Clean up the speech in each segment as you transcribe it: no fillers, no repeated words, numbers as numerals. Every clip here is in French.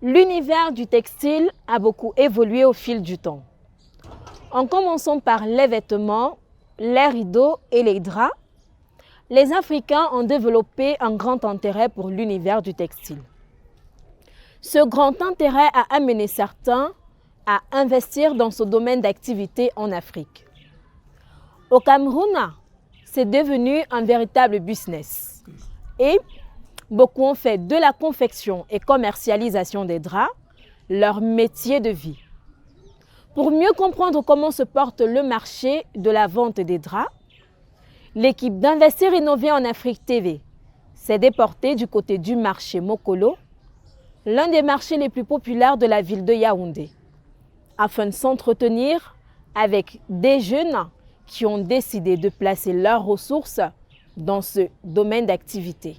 L'univers du textile a beaucoup évolué au fil du temps. En commençant par les vêtements, les rideaux et les draps, les Africains ont développé un grand intérêt pour l'univers du textile. Ce grand intérêt a amené certains à investir dans ce domaine d'activité en Afrique. Au Cameroun, c'est devenu un véritable business et beaucoup ont fait de la confection et commercialisation des draps leur métier de vie. Pour mieux comprendre comment se porte le marché de la vente des draps, l'équipe d'Investir Innover en Afrique TV s'est déportée du côté du marché Mokolo, l'un des marchés les plus populaires de la ville de Yaoundé, afin de s'entretenir avec des jeunes qui ont décidé de placer leurs ressources dans ce domaine d'activité.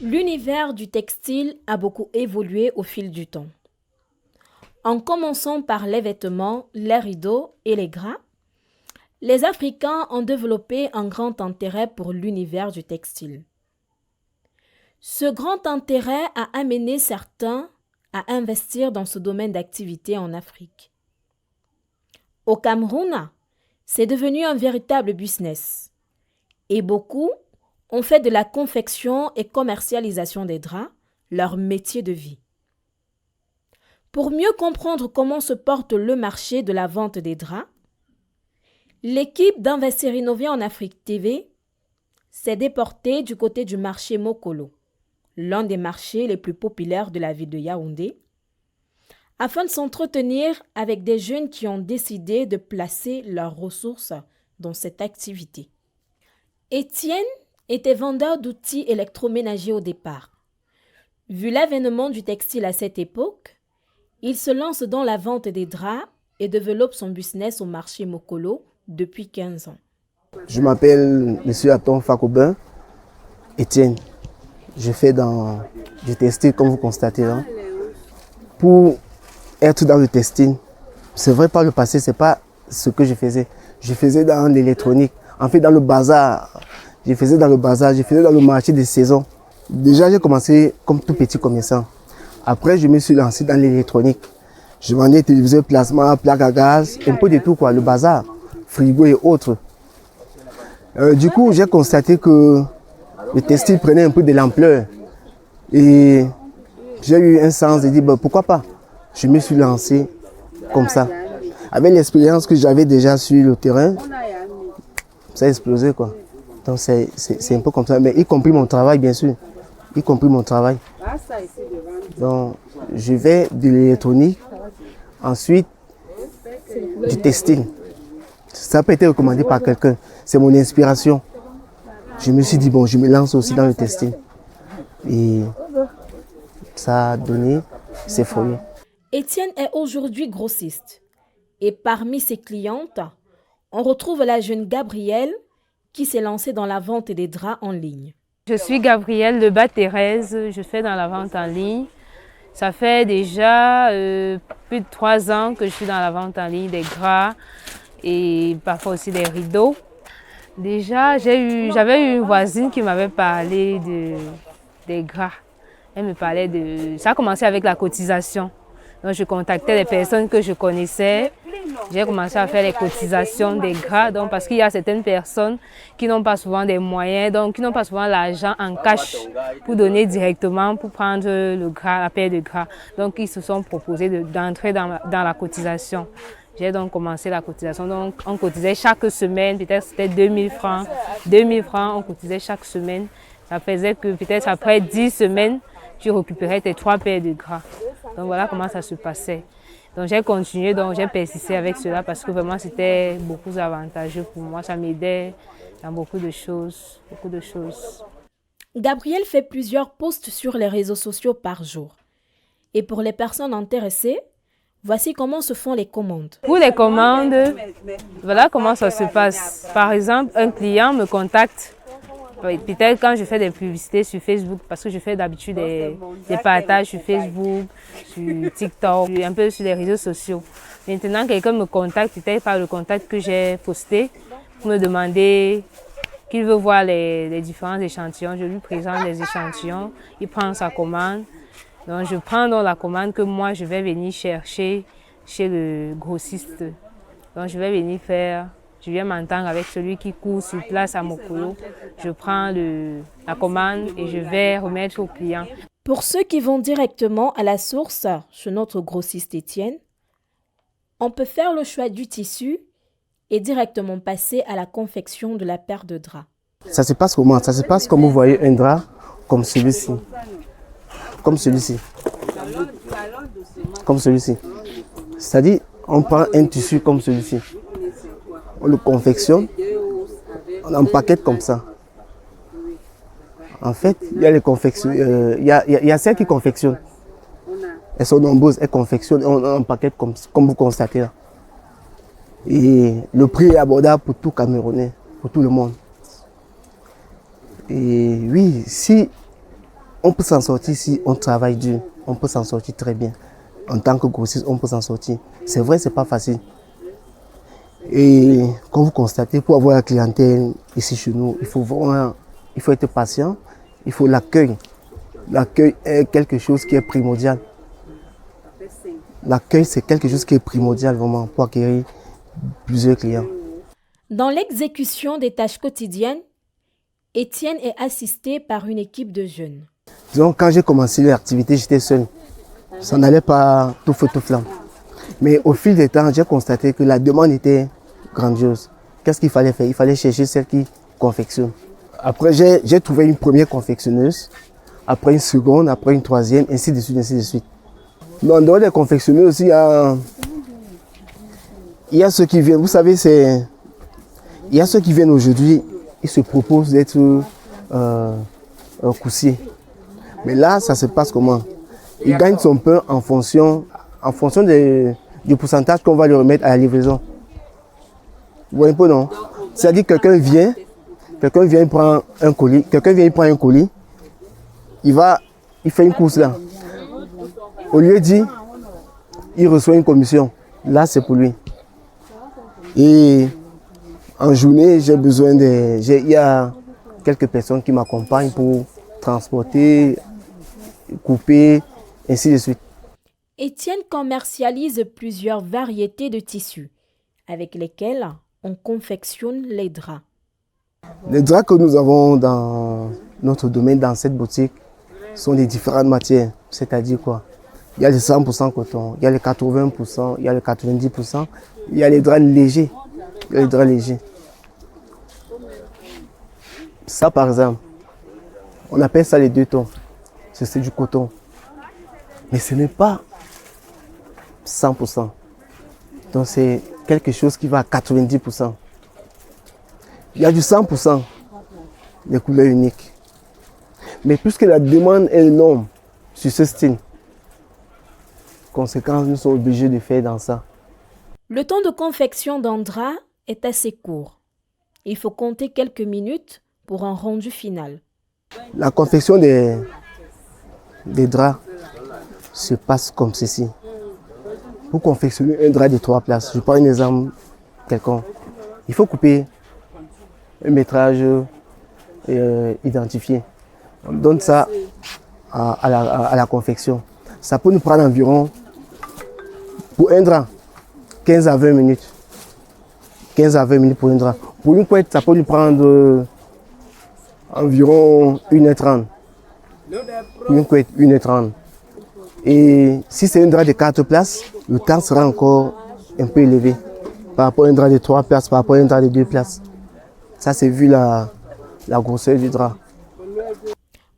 L'univers du textile a beaucoup évolué au fil du temps. En commençant par les vêtements, les rideaux et les draps, les Africains ont développé un grand intérêt pour l'univers du textile. Ce grand intérêt a amené certains à investir dans ce domaine d'activité en Afrique. Au Cameroun, c'est devenu un véritable business et beaucoup ont fait de la confection et commercialisation des draps leur métier de vie. Pour mieux comprendre comment se porte le marché de la vente des draps, l'équipe d'Investir Innover en Afrique TV s'est déportée du côté du marché Mokolo, l'un des marchés les plus populaires de la ville de Yaoundé, afin de s'entretenir avec des jeunes qui ont décidé de placer leurs ressources dans cette activité. Étienne était vendeur d'outils électroménagers au départ. Vu l'avènement du textile à cette époque, il se lance dans la vente des draps et développe son business au marché Mokolo depuis 15 ans. Je m'appelle M. Aton Fakobin, Étienne. Je fais du textile comme vous constatez là. Pour être dans le textile, c'est vrai par le passé, ce n'est pas ce que je faisais. Je faisais dans l'électronique, en fait dans le bazar. Je faisais dans le marché des saisons. Déjà, j'ai commencé comme tout petit commerçant. Après, je me suis lancé dans l'électronique. Je vendais téléviseur, plasma, plaque à gaz, un peu de tout quoi, le bazar, frigo et autres. Du coup, j'ai constaté que le textile prenait un peu de l'ampleur. Et j'ai eu un sens de dire, pourquoi pas? Je me suis lancé comme ça. Avec l'expérience que j'avais déjà sur le terrain, ça a explosé quoi. Donc c'est un peu comme ça, mais y compris mon travail bien sûr, y compris mon travail. Donc je vais de l'électronique, ensuite du textile. Ça peut être recommandé par quelqu'un, c'est mon inspiration. Je me suis dit bon, je me lance aussi dans le textile. Et ça a donné ses fruits. Étienne est aujourd'hui grossiste et parmi ses clientes, on retrouve la jeune Gabrielle qui s'est lancée dans la vente des draps en ligne. Je suis Gabrielle Lebas-Thérèse, je fais dans la vente en ligne. Ça fait déjà plus de 3 ans que je suis dans la vente en ligne des draps et parfois aussi des rideaux. Déjà, j'avais eu une voisine qui m'avait parlé des draps. Elle me parlait de... Ça a commencé avec la cotisation. Donc je contactais les personnes que je connaissais. J'ai commencé à faire les cotisations des draps. Donc parce qu'il y a certaines personnes qui n'ont pas souvent des moyens, donc qui n'ont pas souvent l'argent en cash pour donner directement, pour prendre le gras, la paire de draps. Donc ils se sont proposés d'entrer dans la cotisation. J'ai donc commencé la cotisation. Donc on cotisait chaque semaine, peut-être c'était 2000 francs. 2000 francs, on cotisait chaque semaine. Ça faisait que peut-être après 10 semaines, tu récupérais tes 3 paires de draps. Donc voilà comment ça se passait. Donc j'ai continué, donc j'ai persisté avec cela parce que vraiment c'était beaucoup avantageux pour moi. Ça m'aidait dans beaucoup de choses. Gabrielle fait plusieurs posts sur les réseaux sociaux par jour. Et pour les personnes intéressées, voici comment se font les commandes. Pour les commandes, voilà comment ça se passe. Par exemple, un client me contacte. Peut-être quand je fais des publicités sur Facebook, parce que je fais d'habitude des partages sur Facebook, sur TikTok, un peu sur les réseaux sociaux. Maintenant, quelqu'un me contacte, peut-être par le contact que j'ai posté, pour me demander qu'il veut voir les différents échantillons. Je lui présente les échantillons, il prend sa commande. Donc je prends donc la commande que moi je vais venir chercher chez le grossiste. Donc je vais venir faire, je viens m'entendre avec celui qui court sur place à Mokolo. Je prends la commande et je vais remettre au client. Pour ceux qui vont directement à la source chez notre grossiste Étienne, on peut faire le choix du tissu et directement passer à la confection de la paire de draps. Ça se passe comment? Ça se passe comme vous voyez un drap comme celui-ci. Comme celui-ci. Comme celui-ci. C'est-à-dire, on prend un tissu comme celui-ci. On le confectionne. On empaquette comme ça. En fait, il y a les confections. Il y a celles qui confectionnent. Elles sont nombreuses, elles confectionnent et on empaquette comme vous constatez là. Et le prix est abordable pour tout Camerounais, pour tout le monde. Et oui, si on peut s'en sortir, si on travaille dur, on peut s'en sortir très bien. En tant que grossiste, on peut s'en sortir. C'est vrai, c'est pas facile. Et comme vous constatez, pour avoir la clientèle ici chez nous, il faut être patient, il faut l'accueil. L'accueil est quelque chose qui est primordial. L'accueil, c'est quelque chose qui est primordial vraiment pour acquérir plusieurs clients. Dans l'exécution des tâches quotidiennes, Étienne est assisté par une équipe de jeunes. Donc, quand j'ai commencé l'activité, j'étais seul. Ça n'allait pas tout feu, tout flamme. Mais au fil des temps, j'ai constaté que la demande était grandiose. Qu'est-ce qu'il fallait faire? Il fallait chercher celle qui confectionne. Après, j'ai trouvé une première confectionneuse, après une seconde, après une troisième, ainsi de suite, ainsi de suite. En dehors des confectionneuses, il y a ceux qui viennent. Vous savez, il y a ceux qui viennent aujourd'hui, ils se proposent d'être coussiers. Mais là, ça se passe comment? Ils gagnent son pain en fonction du pourcentage qu'on va lui remettre à la livraison. Vous voyez un peu, non? C'est-à-dire que quelqu'un vient, il prend un colis, il fait une course là. Au lieu dit, il reçoit une commission. Là, c'est pour lui. Et en journée, il y a quelques personnes qui m'accompagnent pour transporter, couper, ainsi de suite. Étienne commercialise plusieurs variétés de tissus avec lesquels on confectionne les draps. Les draps que nous avons dans notre domaine, dans cette boutique, sont des différentes matières. C'est-à-dire quoi? Il y a les 100% coton, il y a les 80%, il y a les 90%, il y a les draps légers. Ça, par exemple, on appelle ça les 2 tons. C'est du coton. Mais ce n'est pas 100%. Donc c'est quelque chose qui va à 90%. Il y a du 100%, les couleurs uniques. Mais puisque la demande est énorme sur ce style, conséquence, nous sommes obligés de faire dans ça. Le temps de confection d'un drap est assez court. Il faut compter quelques minutes pour un rendu final. La confection des draps se passe comme ceci. Pour confectionner un drap de 3 places, je prends un exemple quelconque. Il faut couper un métrage identifié. On donne ça à la confection. Ça peut nous prendre environ, pour un drap, 15 à 20 minutes. 15 à 20 minutes pour un drap. Pour une couette, ça peut nous prendre environ 1h30. Une couette, 1h30. Et si c'est un drap de 4 places, le temps sera encore un peu élevé par rapport à un drap de 3 places, par rapport à un drap de 2 places. Ça, c'est vu la grosseur du drap.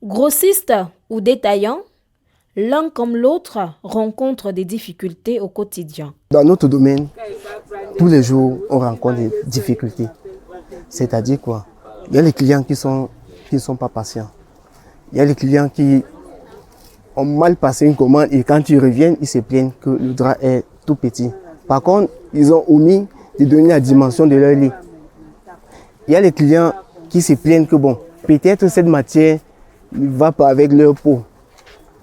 Grossiste ou détaillant, l'un comme l'autre rencontre des difficultés au quotidien. Dans notre domaine, tous les jours, on rencontre des difficultés. C'est-à-dire quoi? Il y a les clients qui ne sont pas patients. Il y a les clients qui ont mal passé une commande et quand ils reviennent, ils se plaignent que le drap est tout petit. Par contre, ils ont omis de donner la dimension de leur lit. Il y a les clients qui se plaignent que bon, peut-être cette matière ne va pas avec leur peau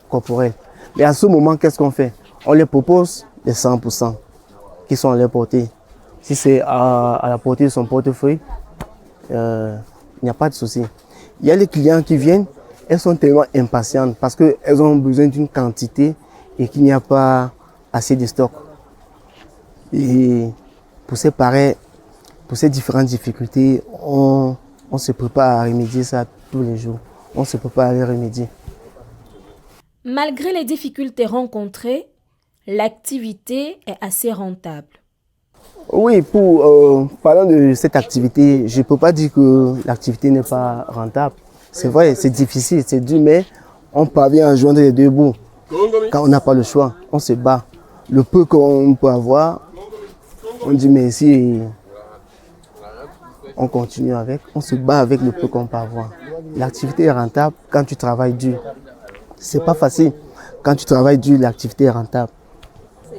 corporelle. Mais à ce moment, qu'est-ce qu'on fait? On les propose les 100% qui sont à leur portée. Si c'est à la portée de son portefeuille, il n'y a pas de souci. Il y a les clients qui viennent, elles sont tellement impatientes parce qu'elles ont besoin d'une quantité et qu'il n'y a pas assez de stock. Et pour ces différentes difficultés, on se prépare à remédier ça tous les jours. On se prépare à les remédier. Malgré les difficultés rencontrées, l'activité est assez rentable. Oui, parlant de cette activité, je ne peux pas dire que l'activité n'est pas rentable. C'est vrai, c'est difficile, c'est dur, mais on parvient à joindre les deux bouts. Quand on n'a pas le choix, on se bat. Le peu qu'on peut avoir, on dit merci et on continue avec. On se bat avec le peu qu'on peut avoir. L'activité est rentable quand tu travailles dur. C'est pas facile. Quand tu travailles dur, l'activité est rentable.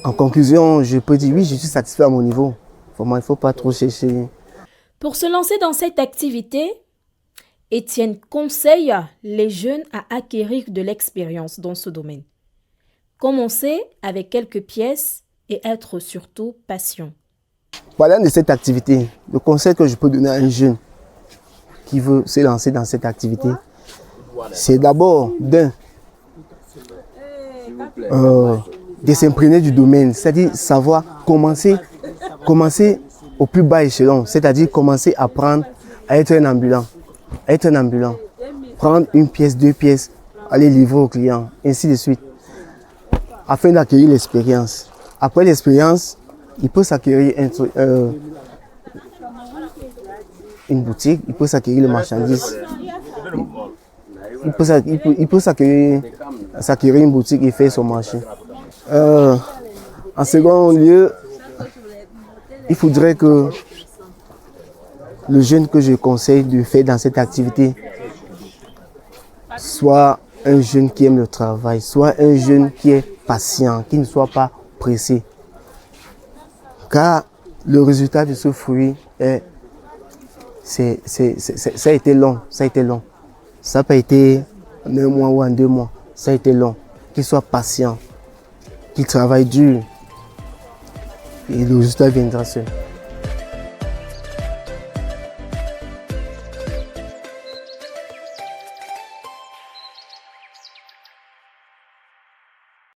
En conclusion, je peux dire oui, je suis satisfait à mon niveau. Vraiment, il ne faut pas trop chercher. Pour se lancer dans cette activité, Étienne conseille les jeunes à acquérir de l'expérience dans ce domaine. Commencer avec quelques pièces et être surtout patient. Parlant de cette activité, le conseil que je peux donner à un jeune qui veut se lancer dans cette activité, c'est d'abord de s'imprégner du domaine, c'est-à-dire savoir commencer au plus bas échelon, c'est-à-dire commencer à apprendre à être un ambulant. Prendre une pièce, deux pièces, aller livrer au client, ainsi de suite, afin d'acquérir l'expérience. Après l'expérience, il peut s'acquérir une boutique, il peut s'acquérir le marchandise. Il peut s'acquérir une boutique et faire son marché. En second lieu, il faudrait que le jeune que je conseille de faire dans cette activité soit un jeune qui aime le travail, soit un jeune qui est patient, qui ne soit pas pressé. Car le résultat de ce fruit, ça a été long. Ça n'a pas été en 1 mois ou en 2 mois. Ça a été long. Qu'il soit patient, qu'il travaille dur. Et le résultat viendra seul.